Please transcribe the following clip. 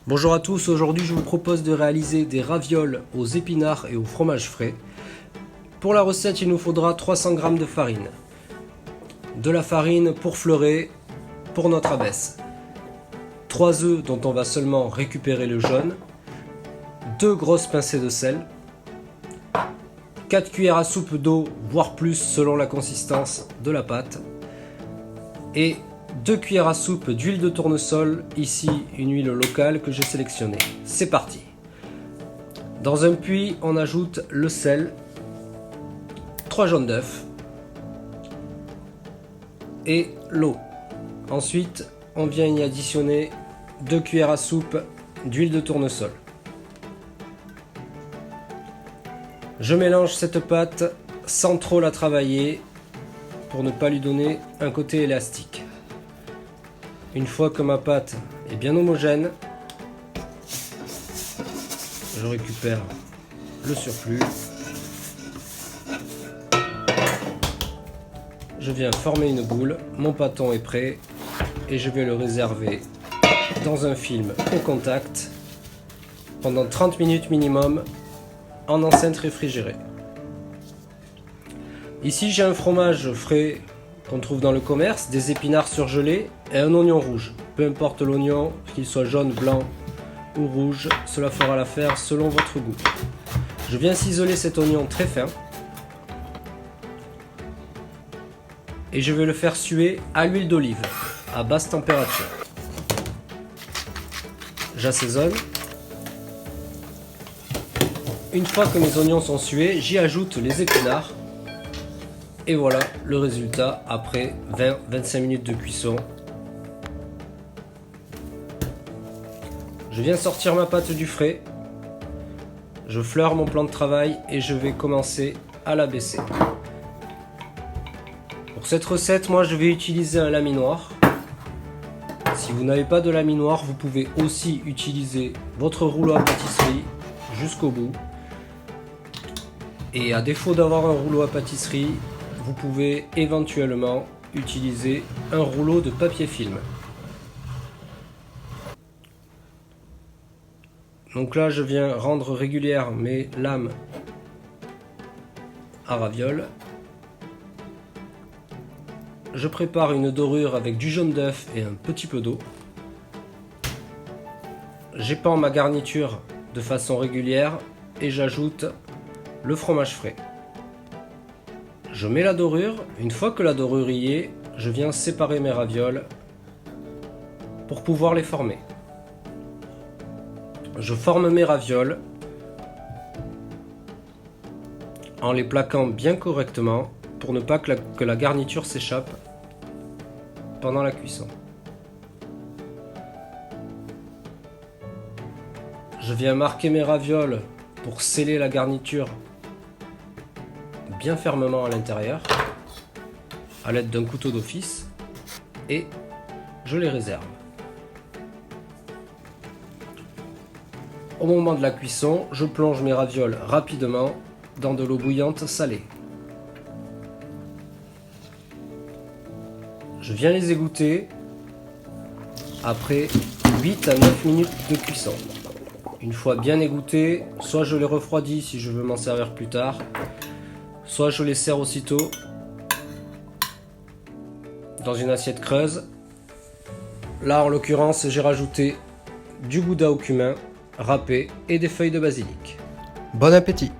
Bonjour à tous, aujourd'hui je vous propose de réaliser des ravioles aux épinards et au fromage frais. Pour la recette, il nous faudra 300 g de farine, de la farine pour fleurer pour notre abaisse, 3 œufs dont on va seulement récupérer le jaune, 2 grosses pincées de sel, 4 cuillères à soupe d'eau, voire plus selon la consistance de la pâte, et 2 cuillères à soupe d'huile de tournesol, ici une huile locale que j'ai sélectionnée. C'est parti. Dans un puits, on ajoute le sel, 3 jaunes d'œufs et l'eau. Ensuite, on vient y additionner 2 cuillères à soupe d'huile de tournesol. Je mélange cette pâte sans trop la travailler pour ne pas lui donner un côté élastique. Une fois que ma pâte est bien homogène, je récupère le surplus. Je viens former une boule, mon pâton est prêt et je vais le réserver dans un film au contact pendant 30 minutes minimum en enceinte réfrigérée. Ici j'ai un fromage frais qu'on trouve dans le commerce, des épinards surgelés et un oignon rouge. Peu importe l'oignon, qu'il soit jaune, blanc ou rouge, cela fera l'affaire selon votre goût. Je viens ciseler cet oignon très fin et je vais le faire suer à l'huile d'olive à basse température. J'assaisonne. Une fois que mes oignons sont sués, j'y ajoute les épinards. Et voilà le résultat après 20-25 minutes de cuisson. Je viens sortir ma pâte du frais. Je fleure mon plan de travail et je vais commencer à l'abaisser. Pour cette recette, moi je vais utiliser un laminoir. Si vous n'avez pas de laminoir, vous pouvez aussi utiliser votre rouleau à pâtisserie jusqu'au bout. Et à défaut d'avoir un rouleau à pâtisserie, vous pouvez éventuellement utiliser un rouleau de papier film. Donc là, je viens rendre régulières mes lames à ravioles. Je prépare une dorure avec du jaune d'œuf et un petit peu d'eau. J'épand ma garniture de façon régulière et j'ajoute le fromage frais. Je mets la dorure. Une fois que la dorure y est, je viens séparer mes ravioles pour pouvoir les former. Je forme mes ravioles en les plaquant bien correctement pour ne pas que la garniture s'échappe pendant la cuisson. Je viens marquer mes ravioles pour sceller la garniture bien fermement à l'intérieur à l'aide d'un couteau d'office et je les réserve. Au moment de la cuisson, je plonge mes ravioles rapidement dans de l'eau bouillante salée. Je viens les égoutter après 8 à 9 minutes de cuisson. Une fois bien égouttés, soit je les refroidis si je veux m'en servir plus tard, soit je les sers aussitôt dans une assiette creuse. Là, en l'occurrence, j'ai rajouté du gouda au cumin râpé et des feuilles de basilic. Bon appétit!